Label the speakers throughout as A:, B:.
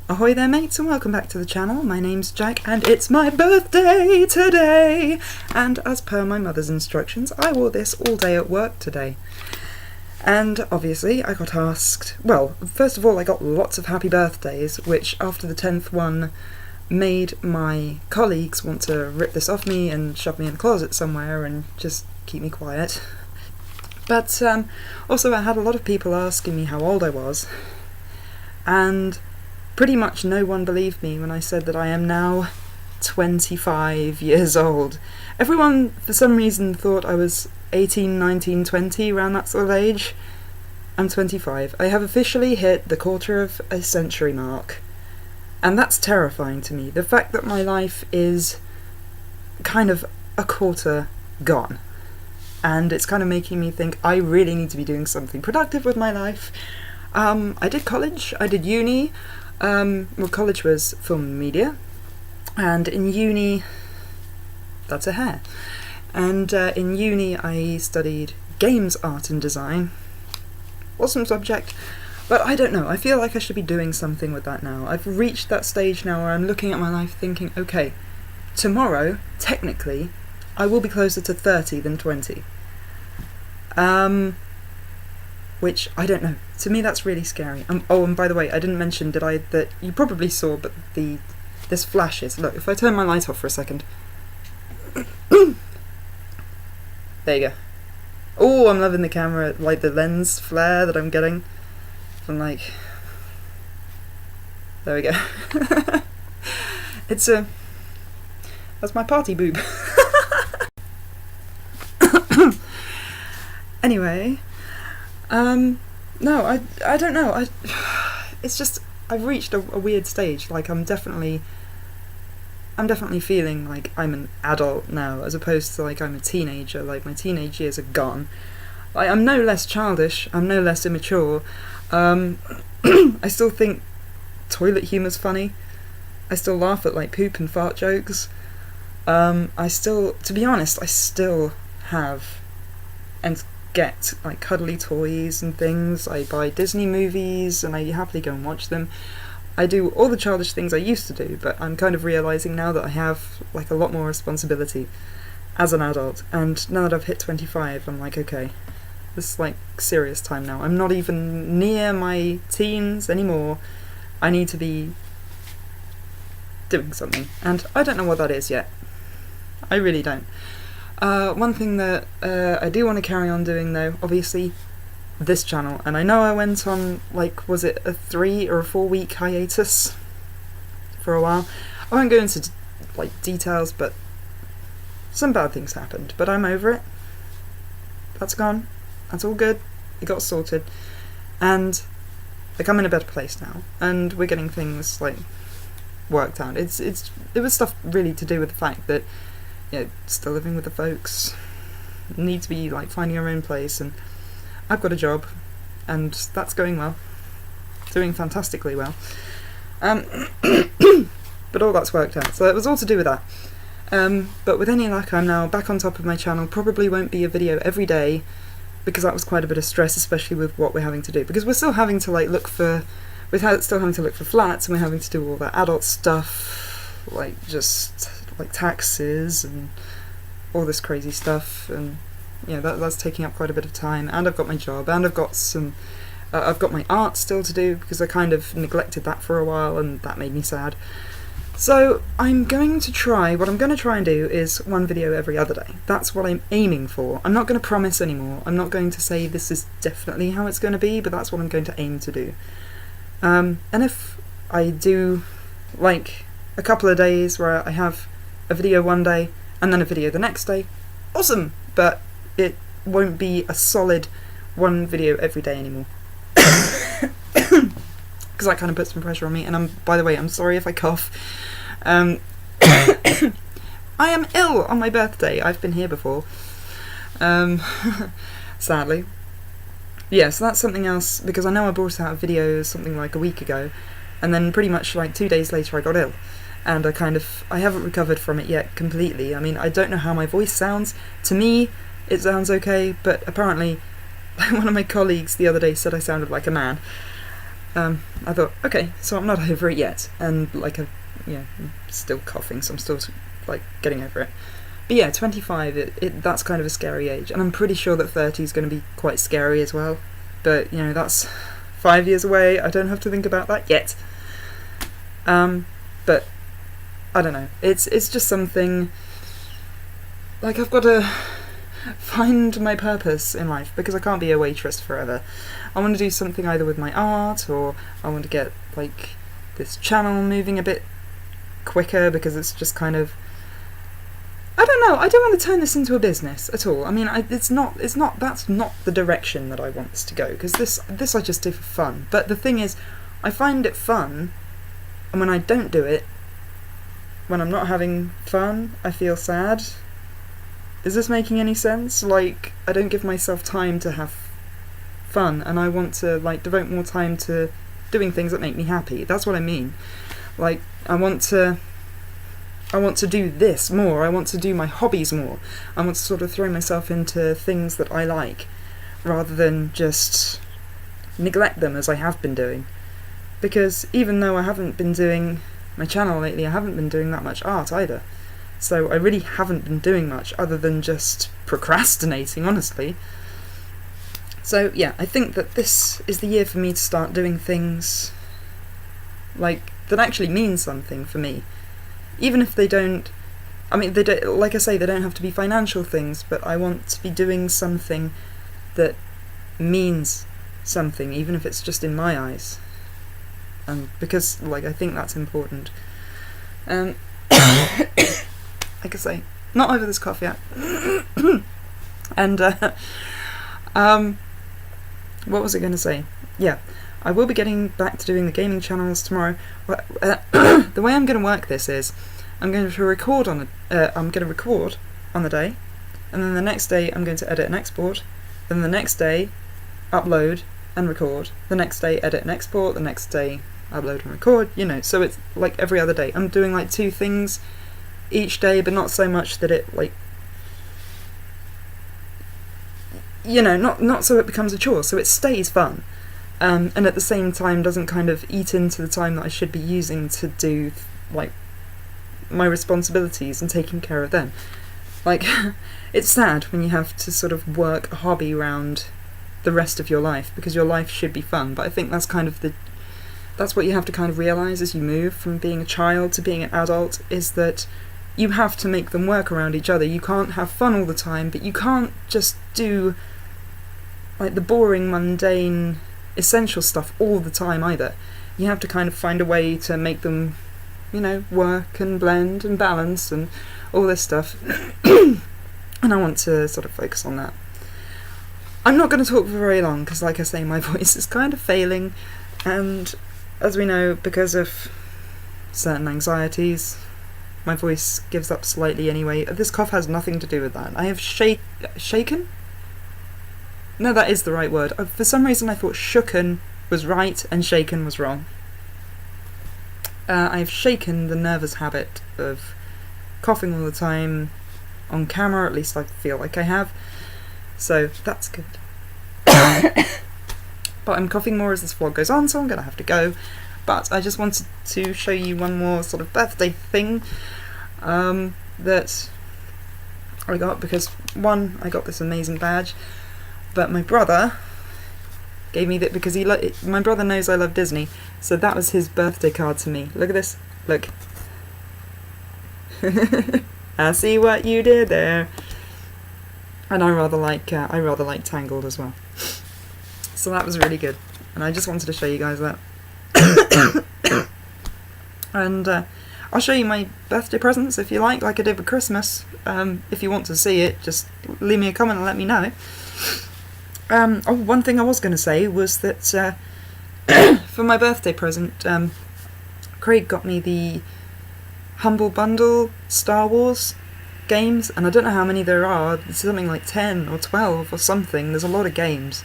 A: Ahoy there mates, and welcome back to the channel. My name's Jack and it's my birthday today! And as per my mother's instructions, I wore this all day at work today. And obviously I got asked, well, first of all I got lots of happy birthdays, which after the 10th one made my colleagues want to rip this off me and shove me in the closet somewhere and just keep me quiet. But also I had a lot of people asking me how old I was, and pretty much no one believed me when I said that I am now 25 years old. Everyone, for some reason, thought I was 18, 19, 20, around that sort of age. I'm 25. I have officially hit the quarter of a century mark. And that's terrifying to me. The fact that my life is kind of a quarter gone. And it's kind of making me think I really need to be doing something productive with my life. I did college, I did uni. Well, college was film and media, and in uni, that's a hair, and in uni I studied games art and design. Awesome subject, but I don't know, I feel like I should be doing something with that now. I've reached that stage now where I'm looking at my life thinking, okay, tomorrow, technically, I will be closer to 30 than 20. Which, I don't know. To me that's really scary. Oh, and by the way, I didn't mention, did I, that you probably saw, but this flashes. Look, if I turn my light off for a second. There you go. Oh, I'm loving the camera, like the lens flare that I'm getting from like... There we go. It's a... That's my party boob. Anyway... no, I don't know, it's just, I've reached a weird stage, like I'm definitely feeling like I'm an adult now, as opposed to like I'm a teenager, like my teenage years are gone. Like, I'm no less childish, I'm no less immature, I still think toilet humour's funny, I still laugh at like poop and fart jokes, I still, to be honest, I still have, and get like cuddly toys and things. I buy Disney movies and I happily go and watch them. I do all the childish things I used to do, but I'm kind of realising now that I have like a lot more responsibility as an adult, and now that I've hit 25 I'm like, okay, this is like serious time now. I'm not even near my teens anymore. I need to be doing something, and I don't know what that is yet. I really don't. One thing that I do want to carry on doing though, obviously, this channel, and I know I went on, like, was it a 3 or a 4 week hiatus for a while? I won't go into like details, but some bad things happened, but I'm over it. That's gone. That's all good. It got sorted, and like I'm in a better place now, and we're getting things like worked out. It was stuff really to do with the fact that, you know, still living with the folks, need to be like finding our own place, and I've got a job and that's going well, doing fantastically well, but all that's worked out, so it was all to do with that. But with any luck I'm now back on top of my channel. Probably won't be a video every day because that was quite a bit of stress, especially with what we're having to do, because we're still having to like still having to look for flats, and we're having to do all that adult stuff, like just like taxes and all this crazy stuff, and yeah, that's taking up quite a bit of time. And I've got my job, and I've got I've got my art still to do, because I kind of neglected that for a while and that made me sad. So what I'm going to try and do is one video every other day. That's what I'm aiming for. I'm not going to promise anymore. I'm not going to say this is definitely how it's going to be, but that's what I'm going to aim to do. And if I do like a couple of days where I have a video one day and then a video the next day, awesome, but it won't be a solid one video every day anymore, because that kind of puts some pressure on me. And by the way, I'm sorry if I cough. I am ill on my birthday. I've been here before, sadly. Yeah, so that's something else, because I know I brought out a video something like a week ago, and then pretty much like 2 days later I got ill. And I haven't recovered from it yet completely. I mean, I don't know how my voice sounds. To me, it sounds okay, but apparently one of my colleagues the other day said I sounded like a man. I thought, okay, so I'm not over it yet, and like I'm still coughing, so I'm still like getting over it. But yeah, 25, that's kind of a scary age, and I'm pretty sure that 30 is going to be quite scary as well. But that's 5 years away. I don't have to think about that yet. But I don't know. It's just something. Like, I've got to find my purpose in life, because I can't be a waitress forever. I want to do something either with my art, or I want to get like this channel moving a bit quicker, because it's just kind of, I don't know, I don't want to turn this into a business at all. I mean, that's not the direction that I want this to go, because this I just do for fun. But the thing is, I find it fun, and when I don't do it, when I'm not having fun, I feel sad. Is this making any sense? Like, I don't give myself time to have fun, and I want to like devote more time to doing things that make me happy. That's what I mean. Like, I want to do this more. I want to do my hobbies more. I want to sort of throw myself into things that I like, rather than just neglect them as I have been doing. Because even though I haven't been doing my channel lately, I haven't been doing that much art either. So I really haven't been doing much other than just procrastinating, honestly. So yeah, I think that this is the year for me to start doing things like that actually mean something for me. Even if they don't, I mean, they don't, like I say, they don't have to be financial things, but I want to be doing something that means something, even if it's just in my eyes. And because, like, I think that's important. Like I say, not over this cough yet. And, what was I going to say? Yeah, I will be getting back to doing the gaming channels tomorrow. The way I'm going to work this is, I'm going to record on the day, and then the next day I'm going to edit and export, then the next day upload and record, the next day edit and export, the next day upload and record, so it's like every other day. I'm doing like 2 things each day, but not so much that it like, not so it becomes a chore, so it stays fun, and at the same time doesn't kind of eat into the time that I should be using to do like my responsibilities and taking care of them. Like, it's sad when you have to sort of work a hobby around the rest of your life, because your life should be fun, but I think that's kind of that's what you have to kind of realise as you move from being a child to being an adult, is that you have to make them work around each other. You can't have fun all the time, but you can't just do like the boring, mundane, essential stuff all the time either. You have to kind of find a way to make them, work and blend and balance and all this stuff. And I want to sort of focus on that. I'm not going to talk for very long, because like I say, my voice is kind of failing, and as we know, because of certain anxieties, my voice gives up slightly anyway. This cough has nothing to do with that. I have shaken? No, that is the right word. For some reason I thought shooken was right and shaken was wrong. I've shaken the nervous habit of coughing all the time on camera, at least I feel like I have. So that's good. But I'm coughing more as this vlog goes on, so I'm going to have to go. But I just wanted to show you one more sort of birthday thing that I got, because one, I got this amazing badge, but my brother gave me that because my brother knows I love Disney, so that was his birthday card to me. Look at this. Look. I see what you did there. And I rather like Tangled as well. So that was really good, and I just wanted to show you guys that. And I'll show you my birthday presents if you like I did for Christmas. If you want to see it, just leave me a comment and let me know. One thing I was going to say was that for my birthday present, Craig got me the Humble Bundle Star Wars games, and I don't know how many there are. It's something like 10 or 12 or something. There's a lot of games,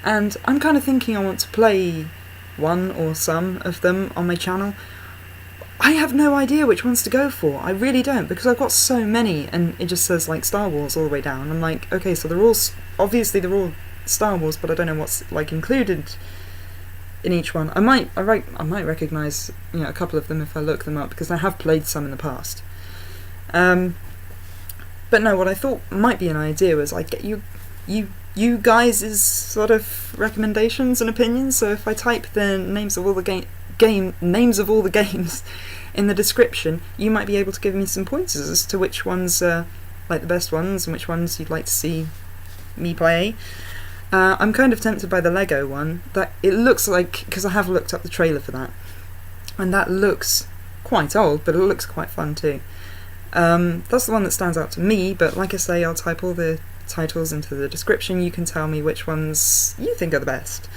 A: and I'm kind of thinking I want to play one or some of them on my channel. I have no idea which ones to go for. I really don't, because I've got so many, and it just says like Star Wars all the way down. I'm like, okay, so they're all obviously they're all Star Wars, but I don't know what's like included in each one. I might recognise, you know, a couple of them if I look them up, because I have played some in the past. But no, what I thought might be an idea was I get you guys' sort of recommendations and opinions. So if I type the names of all the names of all the games in the description, you might be able to give me some pointers as to which ones are like the best ones and which ones you'd like to see me play. I'm kind of tempted by the Lego one. That it looks like, because I have looked up the trailer for that, and that looks quite old, but it looks quite fun too. That's the one that stands out to me, but like I say, I'll type all the titles into the description. You can tell me which ones you think are the best,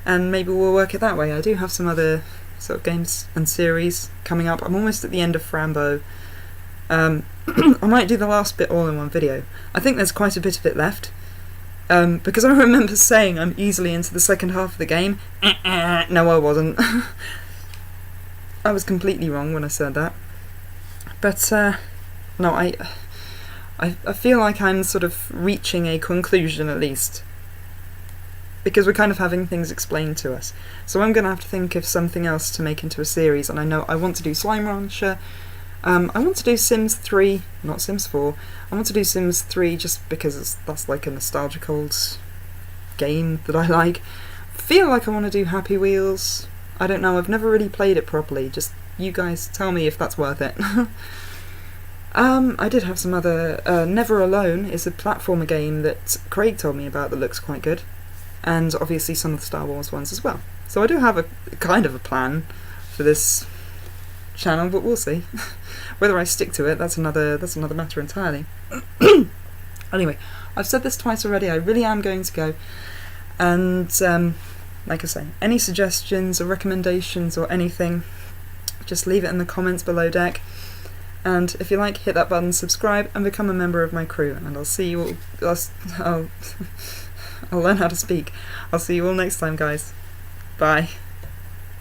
A: and maybe we'll work it that way. I do have some other sort of games and series coming up. I'm almost at the end of Frambo. I might do the last bit all in one video. I think there's quite a bit of it left, because I remember saying I'm easily into the second half of the game. No, I wasn't. I was completely wrong when I said that. But no, I feel like I'm sort of reaching a conclusion, at least, because we're kind of having things explained to us. So I'm going to have to think of something else to make into a series, and I know I want to do Slime Rancher. I want to do Sims 3, not Sims 4. I want to do Sims 3 just because that's like a nostalgic old game that I like. Feel like I want to do Happy Wheels. I don't know, I've never really played it properly. Just you guys tell me if that's worth it. I did have some other... Never Alone is a platformer game that Craig told me about that looks quite good. And obviously some of the Star Wars ones as well. So I do have a kind of a plan for this channel, but we'll see. Whether I stick to it, that's another matter entirely. Anyway, I've said this twice already, I really am going to go. And, like I say, any suggestions or recommendations or anything, just leave it in the comments below deck. And if you like, hit that button, subscribe, and become a member of my crew. And I'll see you all... I'll learn how to speak. I'll see you all next time, guys. Bye.